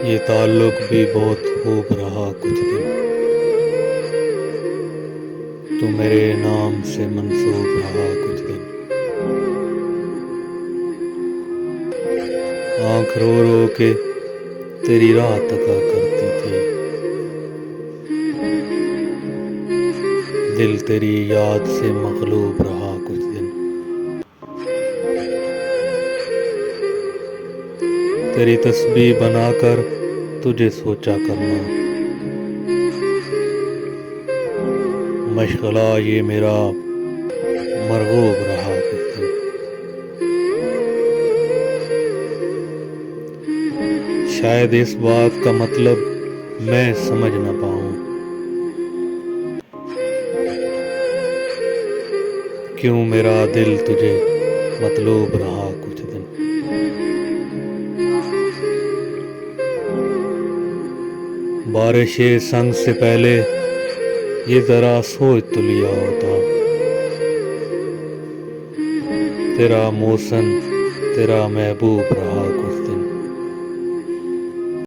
یہ تعلق بھی بہت خوب رہا کچھ دن، تو میرے نام سے منسوب رہا کچھ دن۔ آنکھ رو رو کے تیری راہ تکا کرتی تھی، دل تیری یاد سے مغلوب رہا کچھ دن۔ تیری تسبیح بنا کر تجھے سوچا کرنا، مشغلہ یہ میرا مرغوب رہا کچھ دن۔ شاید اس بات کا مطلب میں سمجھ نہ پاؤں، کیوں میرا دل تجھے مطلوب رہا کچھ دن۔ بارش سنگ سے پہلے یہ ذرا سوچ تو لیا ہوتا، تیرا موسم تیرا محبوب رہا